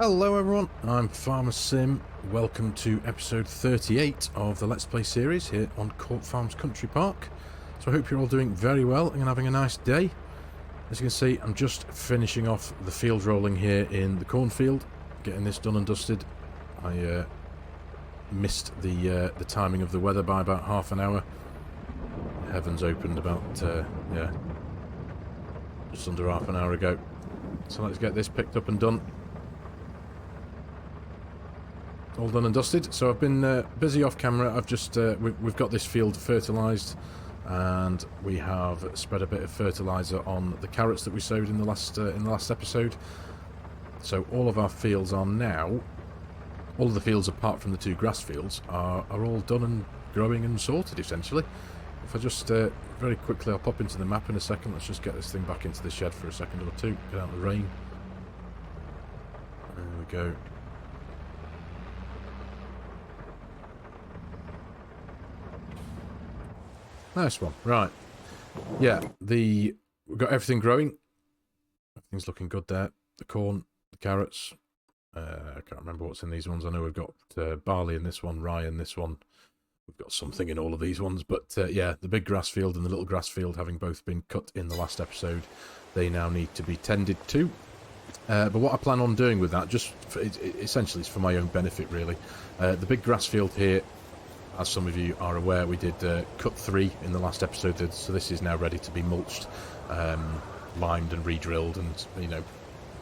Hello everyone, I'm FARMERSIM. Welcome to episode 38 of the Let's Play series here on Court Farms Country Park. So I hope you're all doing very well and having a nice day. As you can see, I'm just finishing off the field rolling here in the cornfield, getting this done and dusted. I missed the timing of the weather by about half an hour. The heavens opened about, just under half an hour ago. So let's get this picked up and done. All done and dusted. So I've been busy off camera. I've just we've got this field fertilised, and we have spread a bit of fertiliser on the carrots that we sowed in the last episode. So all of our fields are now, all of the fields apart from the two grass fields are all done and growing and sorted essentially. If I just very quickly, I'll pop into the map in a second. Let's just get this thing back into the shed for a second or two. Get out of the rain. There we go. Nice one. Right. Yeah, we've got everything growing. Everything's looking good there. The corn, the carrots. I can't remember what's in these ones. I know we've got barley in this one, rye in this one. We've got something in all of these ones. But yeah, the big grass field and the little grass field, having both been cut in the last episode, they now need to be tended to. But what I plan on doing with that, essentially, it's for my own benefit, really. The big grass field here, as some of you are aware, we did cut 3 in the last episode, so this is now ready to be mulched, limed and re-drilled, and, you know,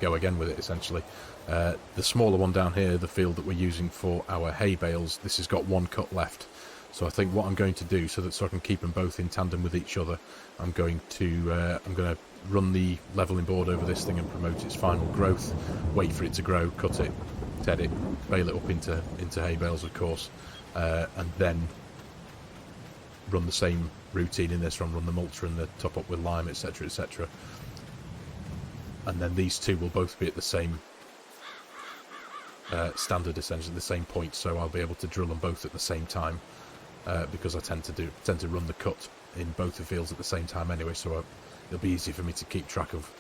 go again with it, essentially. The smaller one down here, the field that we're using for our hay bales, this has got 1 cut left. So I think what I'm going to do, so I can keep them both in tandem with each other, I'm going to run the levelling board over this thing and promote its final growth, wait for it to grow, cut it, ted it, bale it up into hay bales, of course. And then run the same routine in this one, run the mulcher and the top up with lime, etc, etc. And then these two will both be at the same standard, essentially the same point, so I'll be able to drill them both at the same time, because I tend to run the cut in both the fields at the same time anyway, so it'll be easy for me to keep track of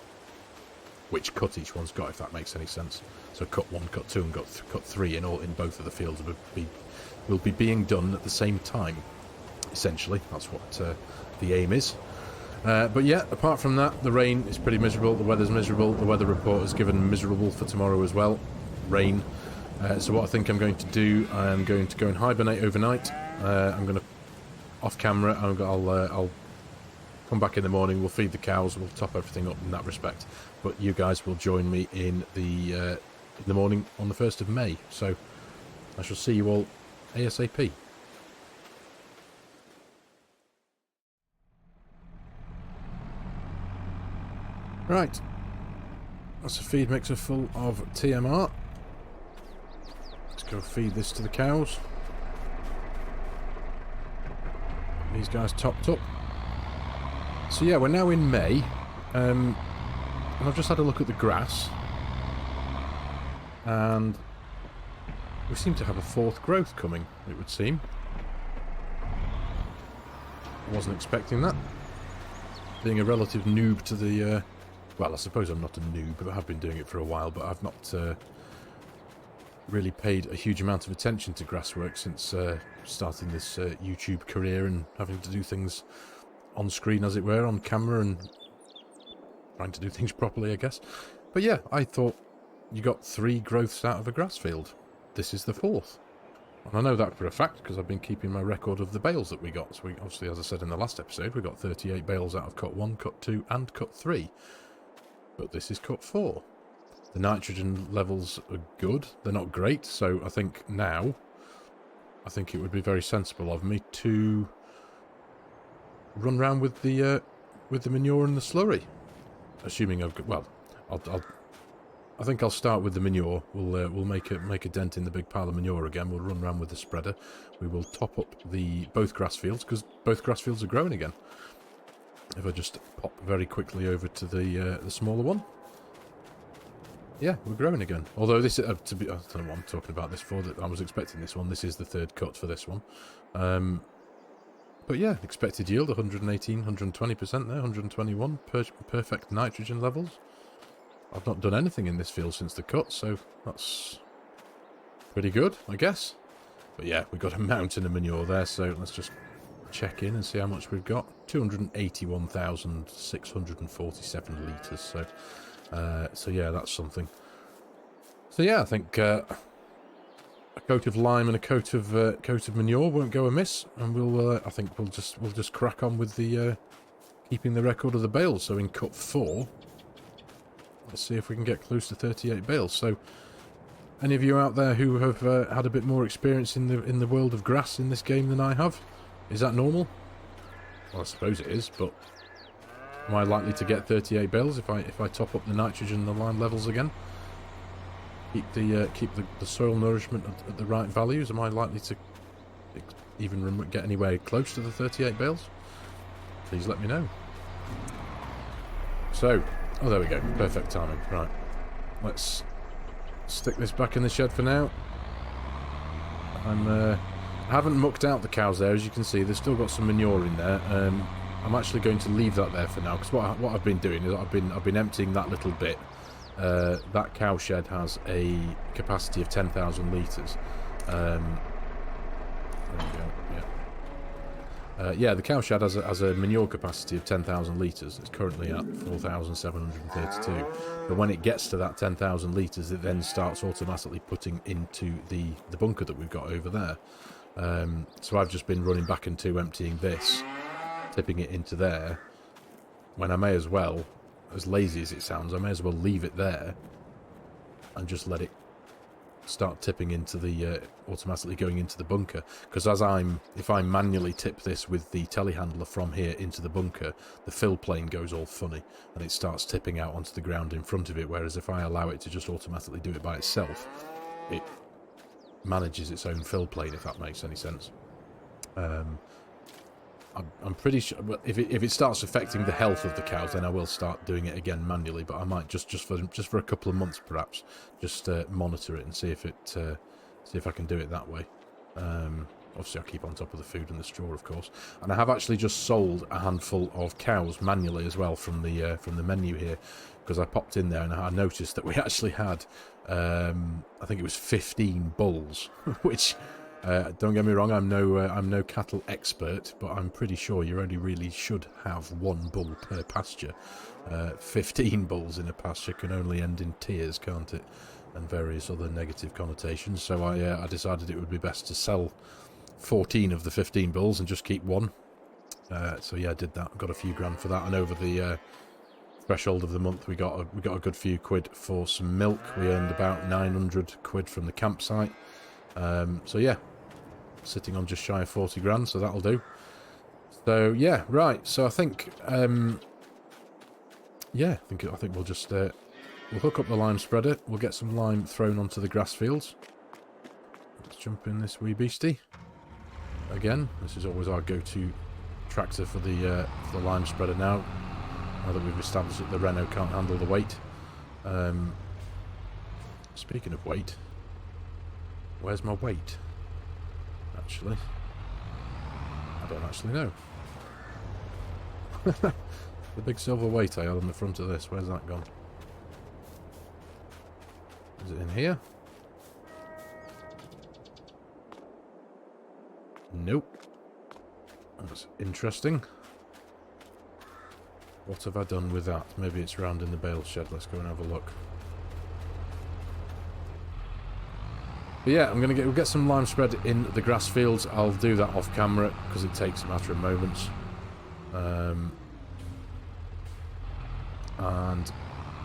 which cut each one's got, if that makes any sense. So cut 1, cut 2 and cut 3 in both of the fields will be being done at the same time, essentially. That's what the aim is. But yeah, apart from that, the rain is pretty miserable, the weather's miserable, the weather report has given miserable for tomorrow as well, rain. So what I think I'm going to do, I'm going to go and hibernate overnight. I'm going to, off camera, I'll come back in the morning, we'll feed the cows, we'll top everything up in that respect. But you guys will join me in the morning on the 1st of May. So I shall see you all ASAP. Right, that's a feed mixer full of TMR. Let's go feed this to the cows. These guys topped up. So yeah, we're now in May, and I've just had a look at the grass, and we seem to have a 4th growth coming, it would seem. I wasn't expecting that. Being a relative noob to the... well, I suppose I'm not a noob, but I have been doing it for a while, but I've not really paid a huge amount of attention to grasswork since starting this YouTube career and having to do things on screen, as it were, on camera, and trying to do things properly, I guess. But yeah, I thought you got 3 growths out of a grass field. This is the 4th. And I know that for a fact because I've been keeping my record of the bales that we got. So we, obviously, as I said in the last episode, we got 38 bales out of cut 1, cut 2 and cut 3. But this is cut 4. The nitrogen levels are good. They're not great. So I think now, it would be very sensible of me to run around with the manure and the slurry. Assuming I've got, well, I think I'll start with the manure. We'll make a dent in the big pile of manure again. We'll run around with the spreader. We will top up both grass fields, because both grass fields are growing again. If I just pop very quickly over to the smaller one. Yeah, we're growing again. Although this, I don't know what I'm talking about this for. That I was expecting this one. This is the 3rd cut for this one. But yeah, expected yield 118, 120% there, 121, perfect nitrogen levels. I've not done anything in this field since the cut, so that's pretty good, I guess. But yeah, we've got a mountain of manure there, so let's just check in and see how much we've got. 281,647 litres, so yeah, that's something. So yeah, I think a coat of lime and a coat of manure won't go amiss, and I think we'll just crack on with the keeping the record of the bales. So in cut 4, let's see if we can get close to 38 bales. So any of you out there who have had a bit more experience in the world of grass in this game than I have, is that normal? Well, I suppose it is, but am I likely to get 38 bales if I top up the nitrogen and the lime levels again? Keep the soil nourishment at the right values. Am I likely to even get anywhere close to the 38 bales? Please let me know. So, oh, there we go. Perfect timing. Right. Let's stick this back in the shed for now. I haven't mucked out the cows there, as you can see. They've still got some manure in there. I'm actually going to leave that there for now, because what I've been doing is I've been emptying that little bit. That cow shed has a capacity of 10,000 litres. There we go. Yeah, the cow shed has a manure capacity of 10,000 litres. It's currently at 4,732. But when it gets to that 10,000 litres, it then starts automatically putting into the bunker that we've got over there. So I've just been running back into emptying this, tipping it into there, when I may as well, as lazy as it sounds, I may as well leave it there and just let it start tipping into the automatically going into the bunker, because if I manually tip this with the telehandler from here into the bunker, the fill plane goes all funny and it starts tipping out onto the ground in front of it, whereas if I allow it to just automatically do it by itself, it manages its own fill plane, if that makes any sense. I'm pretty sure, but if it starts affecting the health of the cows, then I will start doing it again manually. But I might just for a couple of months, perhaps, just monitor it and see if I can do it that way. Obviously, I'll keep on top of the food and the straw, of course. And I have actually just sold a handful of cows manually as well from the menu here, because I popped in there and I noticed that we actually had, I think it was 15 bulls, which. Don't get me wrong, I'm no cattle expert, but I'm pretty sure you only really should have 1 bull per pasture. 15 bulls in a pasture can only end in tears, can't it? And various other negative connotations. So I decided it would be best to sell 14 of the 15 bulls and just keep 1. So yeah, I did that. Got a few grand for that, and over the threshold of the month, we got a good few quid for some milk. We earned about 900 quid from the campsite. So yeah, sitting on just shy of 40 grand, so that'll do. So yeah, right. So I think, yeah, I think we'll just we'll hook up the lime spreader. We'll get some lime thrown onto the grass fields. Let's jump in this wee beastie. Again, this is always our go-to tractor for the lime spreader now. Now that we've established that the Renault can't handle the weight. Speaking of weight. Where's my weight? Actually, I don't actually know. The big silver weight I had on the front of this, where's that gone? Is it in here? Nope. That's interesting. What have I done with that? Maybe it's round in the bale shed. Let's go and have a look. But yeah, we'll get some lime spread in the grass fields. I'll do that off camera because it takes a matter of moments. And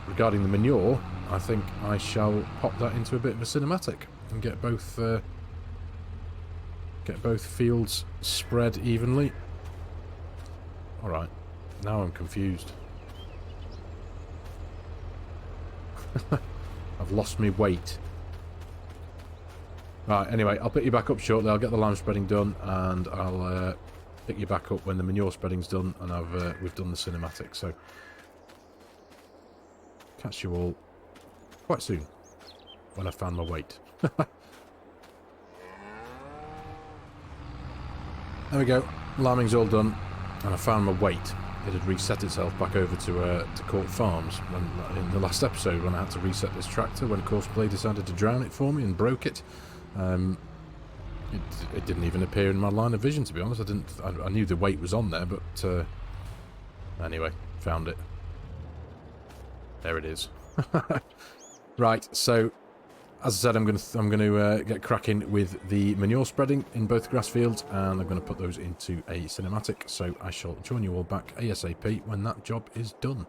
regarding the manure, I think I shall pop that into a bit of a cinematic and get both fields spread evenly. All right, now I'm confused. I've lost my weight. Right, anyway, I'll pick you back up shortly. I'll get the lime spreading done, and I'll pick you back up when the manure spreading's done, and we've done the cinematic. So, catch you all quite soon when I've found my weight. There we go. Lambing's all done, and I found my weight. it had reset itself back over to Court Farms in the last episode when I had to reset this tractor when Courseplay decided to drown it for me and broke it. It didn't even appear in my line of vision, to be honest. I knew the weight was on there, but anyway, found it. There it is. Right, so as I said, I'm going to get cracking with the manure spreading in both grass fields, and I'm going to put those into a cinematic. So I shall join you all back ASAP when that job is done.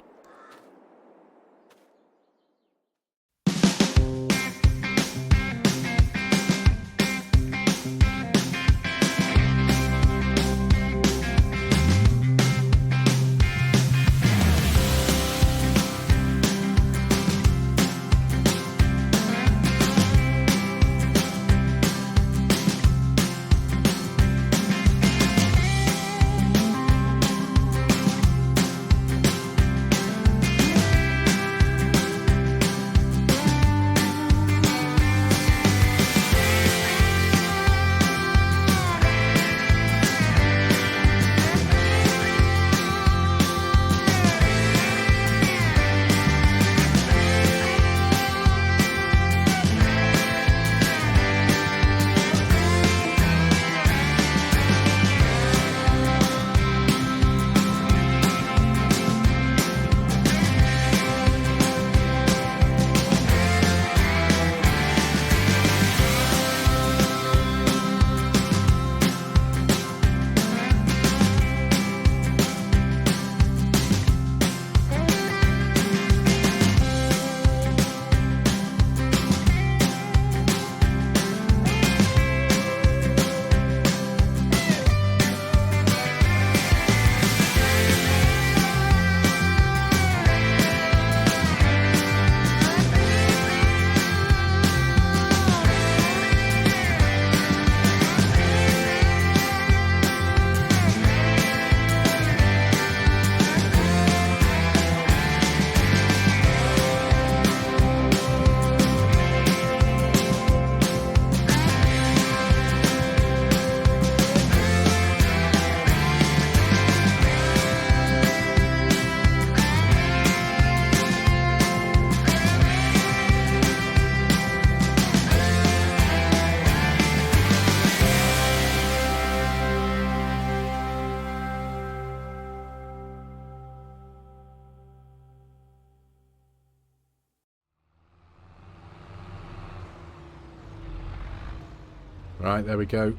Right, there we go.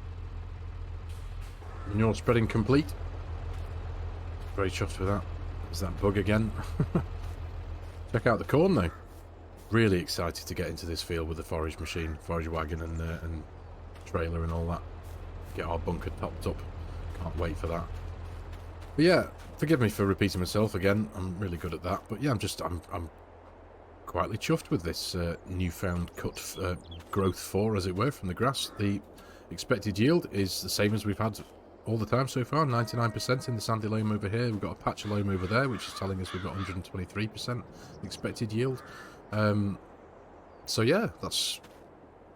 Manure spreading complete. Very chuffed with that. There's that bug again. Check out the corn though. Really excited to get into this field with the forage machine, forage wagon and trailer and all that. Get our bunker topped up. Can't wait for that. But yeah, forgive me for repeating myself again. I'm really good at that. But yeah, I'm quietly chuffed with this newfound cut growth 4, as it were, from the grass. The expected yield is the same as we've had all the time so far, 99% in the sandy loam over here. We've got a patch of loam over there, which is telling us we've got 123% expected yield. So yeah, that's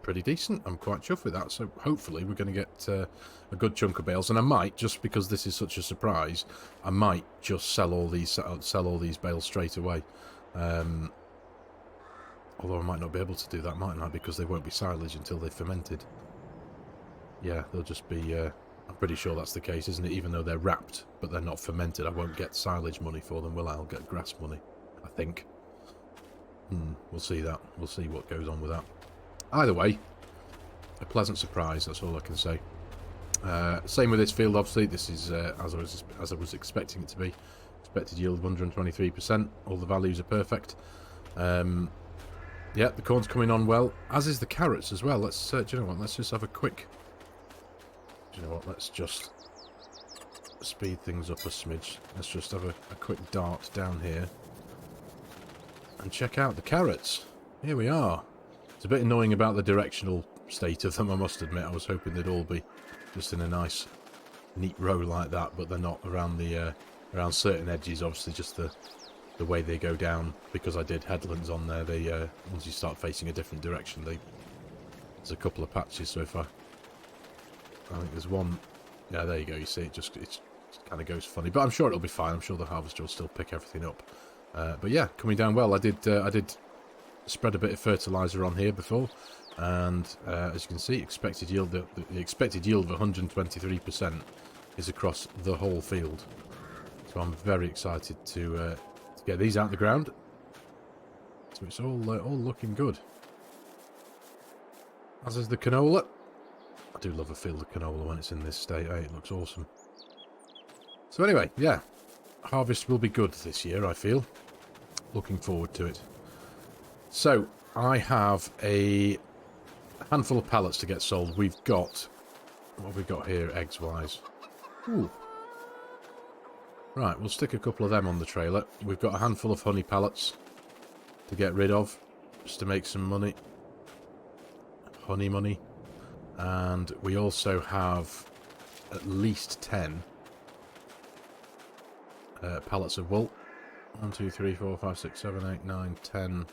pretty decent. I'm quite chuffed with that. So hopefully we're going to get a good chunk of bales, and I might, just because this is such a surprise, I might just sell all these bales straight away. Although I might not be able to do that, mightn't I? Because they won't be silage until they've fermented. Yeah, they'll just be... I'm pretty sure that's the case, isn't it? Even though they're wrapped, but they're not fermented, I won't get silage money for them, will I? I'll get grass money, I think. We'll see that. We'll see what goes on with that. Either way, a pleasant surprise, that's all I can say. Same with this field, obviously. This is as I was expecting it to be. Expected yield 123%. All the values are perfect. Yeah, the corn's coming on well, as is the carrots as well. Let's, do you know what, let's just have a quick... Do you know what, let's just speed things up a smidge. Let's just have a quick dart down here. And check out the carrots. Here we are. It's a bit annoying about the directional state of them, I must admit. I was hoping they'd all be just in a nice, neat row like that, but they're not around the around certain edges. Obviously, just the way they go down, because I did headlands on there. They once you start facing a different direction, there's a couple of patches. So if I think there's one, yeah, there you go. You see, it's kind of goes funny, but I'm sure it'll be fine. I'm sure the harvester will still pick everything up. But yeah, coming down well. I did spread a bit of fertilizer on here before, and as you can see, expected yield the expected yield of 123% is across the whole field. So I'm very excited to get these out of the ground. So it's all looking good. As is the canola. I do love a field of canola when it's in this state. Eh? It looks awesome. So anyway, yeah, harvest will be good this year, I feel. Looking forward to it. So I have a handful of pallets to get sold. We've got, what have we got here, eggs-wise? Ooh. Right, we'll stick a couple of them on the trailer. We've got a handful of honey pallets to get rid of, just to make some money. Honey money. And we also have at least 10 pallets of wool. 1, 2, 3, 4, 5, 6, 7, 8, 9, 10.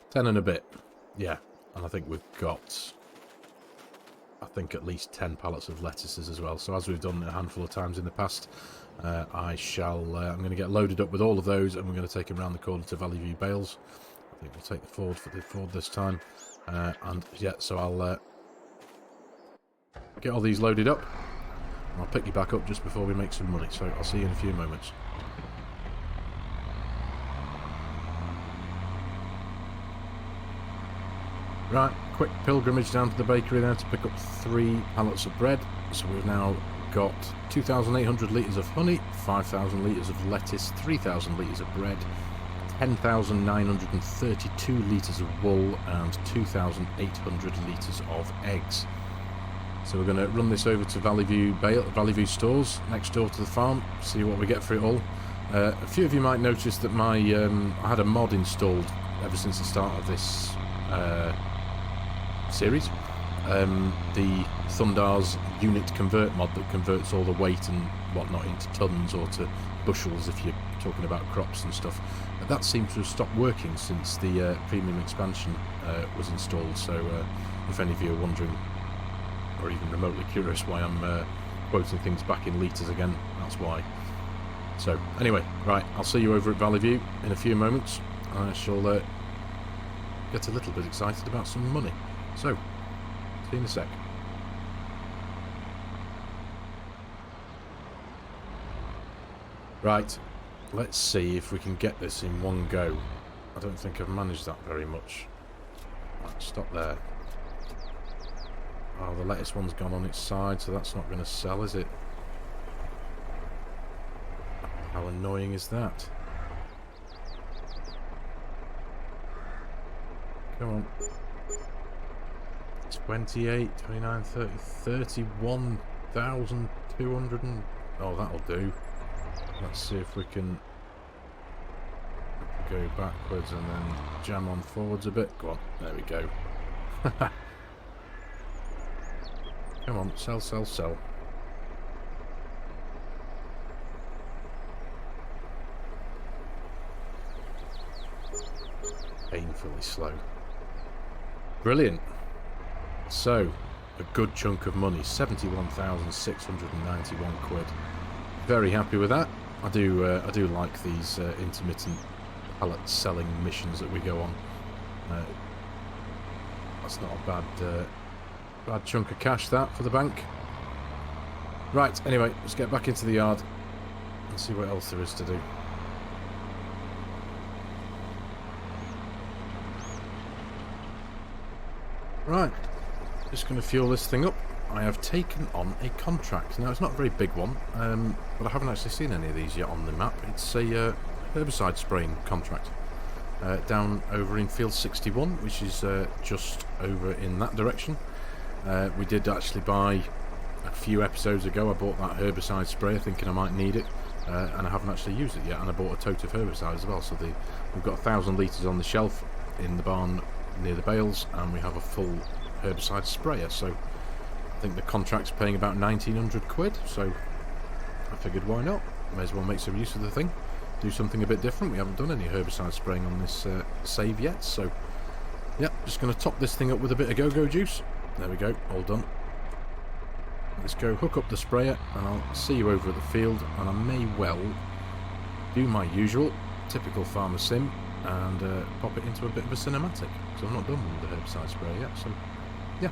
10 and a bit. Yeah, and I think we've got, I think, at least 10 pallets of lettuces as well. So as we've done a handful of times in the past, I'm going to get loaded up with all of those, and we're going to take them around the corner to Valley View bales. I think we'll take the Ford this time. And yeah, so I'll get all these loaded up, and I'll pick you back up just before we make some money. So I'll see you in a few moments. Right, quick pilgrimage down to the bakery there to pick up 3 pallets of bread. So we've now got 2,800 litres of honey, 5,000 litres of lettuce, 3,000 litres of bread, 10,932 litres of wool, and 2,800 litres of eggs. So we're going to run this over to Valley View stores next door to the farm, see what we get for it all. A few of you might notice that my I had a mod installed ever since the start of this series. The Thundar's unit convert mod that converts all the weight and whatnot into tons or to bushels if you're talking about crops and stuff. That seems to have stopped working since the premium expansion was installed. So if any of you are wondering, or even remotely curious why I'm quoting things back in litres again, that's why. So anyway, right, I'll see you over at Valley View in a few moments. I shall get a little bit excited about some money. So, see you in a sec. Right, let's see if we can get this in one go. I don't think I've managed that very much. Right, stop there. Oh, the lettuce one's gone on its side, so that's not going to sell, is it? How annoying is that? Come on. 28, 29, 30, 31,200 and... Oh, that'll do. Let's see if we can go backwards and then jam on forwards a bit. Go on, there we go. Come on, sell, sell, sell. Painfully slow. Brilliant. So, a good chunk of money, 71,691 quid. Very happy with that. I do like these intermittent pallet selling missions that we go on. That's not a bad chunk of cash, that, for the bank. Right, anyway, let's get back into the yard and see what else there is to do. Right, just going to fuel this thing up. I have taken on a contract. Now, it's not a very big one, but I haven't actually seen any of these yet on the map. It's a herbicide spraying contract down over in Field 61, which is just over in that direction. We did actually buy, a few episodes ago, I bought that herbicide sprayer thinking I might need it, and I haven't actually used it yet, and I bought a tote of herbicide as well. So we've got 1,000 litres on the shelf in the barn near the bales, and we have a full herbicide sprayer. So I think the contract's paying about 1,900 quid, so I figured why not, may as well make some use of the thing, do something a bit different. We haven't done any herbicide spraying on this save yet, so yeah, just going to top this thing up with a bit of go-go juice. There we go, all done. let's go hook up the sprayer, and I'll see you over at the field, and I may well do my usual, typical farmer sim, and pop it into a bit of a cinematic, because I'm not done with the herbicide spray yet, so yeah.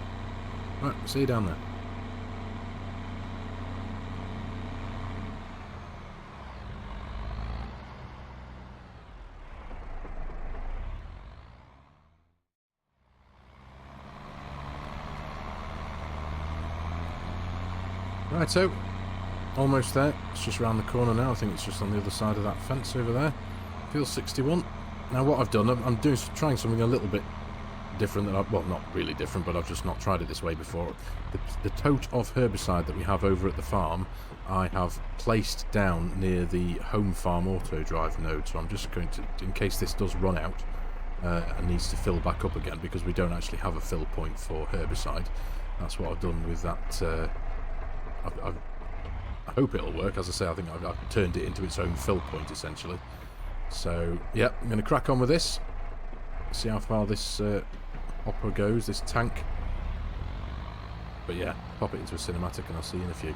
Right, see you down there. Right, so almost there. It's just around the corner now. I think it's just on the other side of that fence over there. Field 61. Now what I've done, I'm trying something a little bit different. Well, not really different, but I've just not tried it this way before. The tote of herbicide that we have over at the farm, I have placed down near the home farm auto drive node. So I'm just going to, in case this does run out and needs to fill back up again, because we don't actually have a fill point for herbicide. That's what I've done with that. I hope it'll work. As I say, I think I've turned it into its own fill point, essentially. So, yeah, I'm going to crack on with this. See how far this hopper goes, this tank. But yeah, pop it into a cinematic and I'll see you in a few.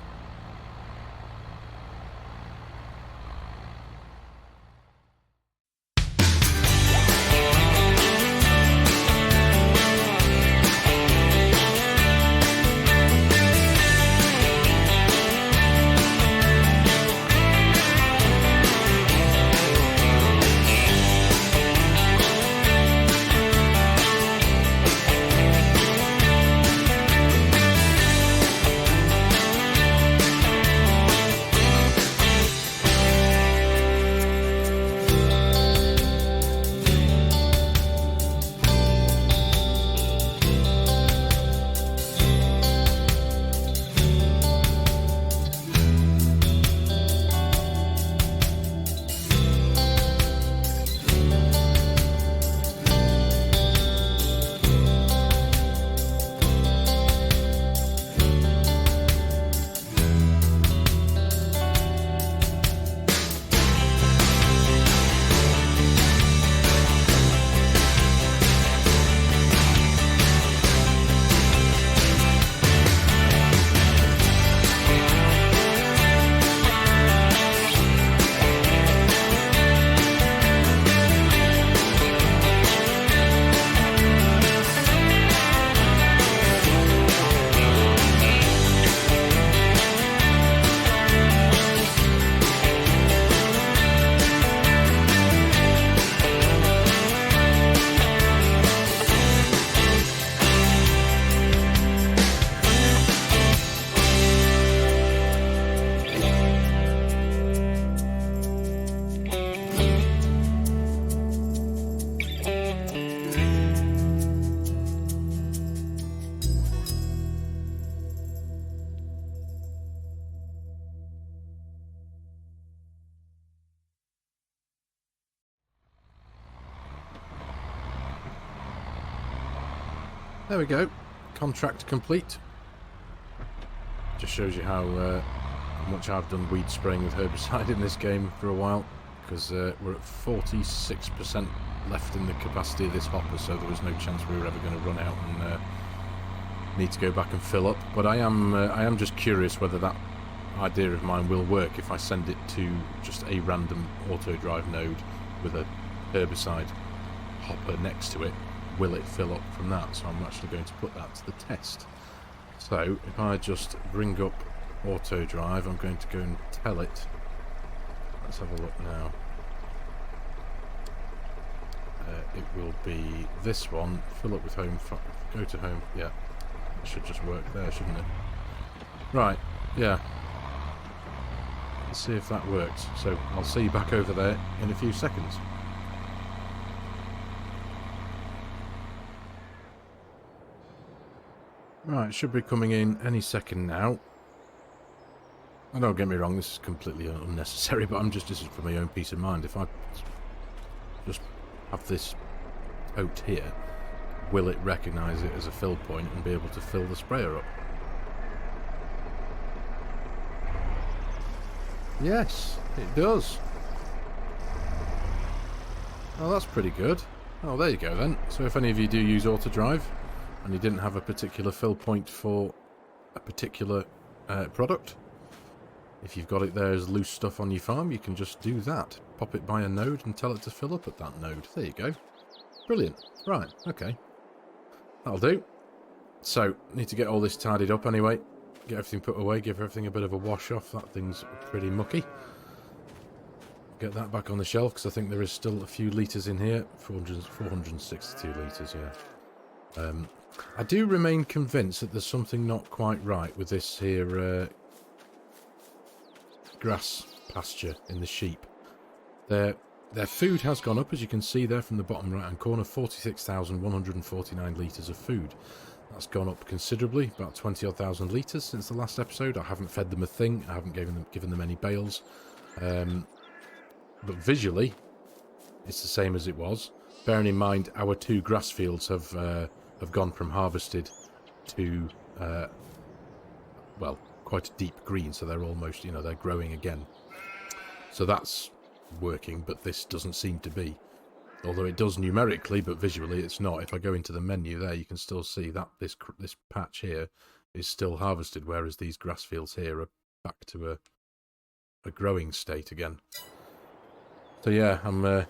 There we go. Contract complete. Just shows you how much I've done weed spraying with herbicide in this game for a while, because we're at 46% left in the capacity of this hopper, so there was no chance we were ever going to run out and need to go back and fill up. But I am just curious whether that idea of mine will work if I send it to just a random auto drive node with a herbicide hopper next to it. Will it fill up from that? So I'm actually going to put that to the test. So if I just bring up auto drive, I'm going to go and tell it. Let's have a look now. It will be this one. Fill up with home. Go to home. Yeah, it should just work there, shouldn't it? Right. Yeah. Let's see if that works. So I'll see you back over there in a few seconds. Right, should be coming in any second now. And don't get me wrong, this is completely unnecessary, but this is for my own peace of mind. If I just have this out here, will it recognise it as a fill point and be able to fill the sprayer up? Yes, it does. Oh, that's pretty good. Oh, there you go then. So if any of you do use auto drive and you didn't have a particular fill point for a particular product. If you've got it there as loose stuff on your farm, you can just do that. Pop it by a node and tell it to fill up at that node. There you go. Brilliant. Right, okay. That'll do. So, need to get all this tidied up anyway. Get everything put away, give everything a bit of a wash off. That thing's pretty mucky. Get that back on the shelf, because I think there is still a few litres in here. 462 litres, yeah. I do remain convinced that there's something not quite right with this here grass pasture in the sheep. Their food has gone up, as you can see there from the bottom right hand corner. 46,149 litres of food. That's gone up considerably, about 20 odd thousand litres since the last episode. I haven't fed them a thing, I haven't given them any bales. But visually, it's the same as it was. Bearing in mind, our 2 grass fields have gone from harvested to, well, quite a deep green, so they're almost, you know, they're growing again. So that's working, but this doesn't seem to be. Although it does numerically, but visually it's not. If I go into the menu there, you can still see that this patch here is still harvested, whereas these grass fields here are back to a growing state again. So yeah, I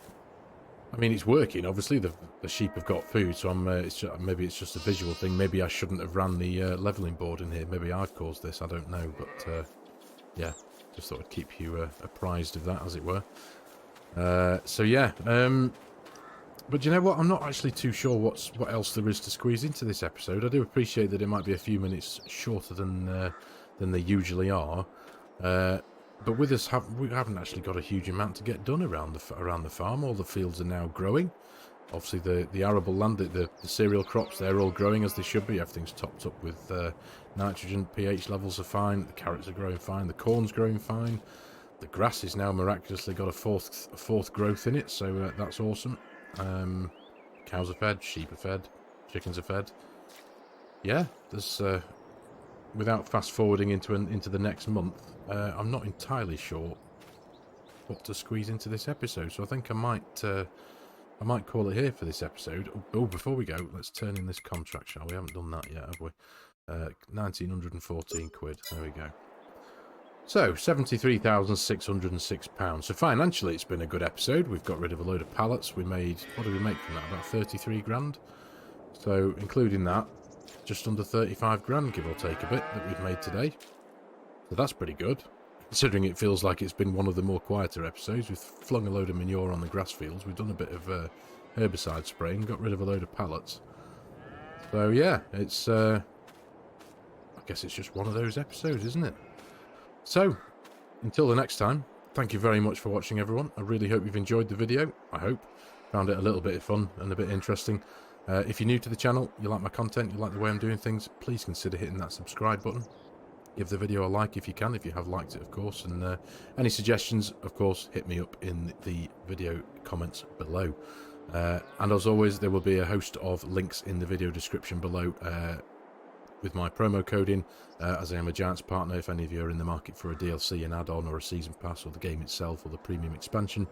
mean, it's working. Obviously, the sheep have got food, so maybe it's just a visual thing. Maybe I shouldn't have ran the leveling board in here. Maybe I've caused this. I don't know, but yeah, just thought I'd keep you apprised of that, as it were. So yeah, but you know what? I'm not actually too sure what else there is to squeeze into this episode. I do appreciate that it might be a few minutes shorter than they usually are. But with us, we haven't actually got a huge amount to get done around the farm. All the fields are now growing. Obviously, the arable land, the cereal crops, they're all growing as they should be. Everything's topped up with nitrogen. pH levels are fine. The carrots are growing fine. The corn's growing fine. The grass has now miraculously got a fourth growth in it, so that's awesome. Cows are fed, sheep are fed, chickens are fed. Yeah, there's without fast forwarding into the next month, I'm not entirely sure what to squeeze into this episode, so I think I might call it here for this episode. Oh, before we go, let's turn in this contract, shall we? Haven't done that yet, have we? 1,914 quid. There we go. So, £73,606. So financially, it's been a good episode. We've got rid of a load of pallets. We made, what did we make from that? About 33 grand. So, including that, just under 35 grand, give or take a bit, that we've made today. So that's pretty good. Considering it feels like it's been one of the more quieter episodes. We've flung a load of manure on the grass fields. We've done a bit of herbicide spraying, got rid of a load of pallets. So yeah, it's, I guess it's just one of those episodes, isn't it? So, until the next time, thank you very much for watching, everyone. I really hope you've enjoyed the video. I hope. Found it a little bit of fun and a bit interesting. If you're new to the channel, you like my content, you like the way I'm doing things, please consider hitting that subscribe button. Give the video a like if you can, if you have liked it, of course. And any suggestions, of course, hit me up in the video comments below. And as always, there will be a host of links in the video description below with my promo code in, as I am a Giants partner. If any of you are in the market for a DLC, an add-on, or a season pass, or the game itself, or the premium expansion,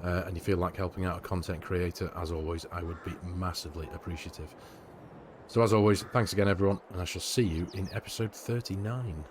and you feel like helping out a content creator, as always, I would be massively appreciative. So as always, thanks again, everyone, and I shall see you in episode 39.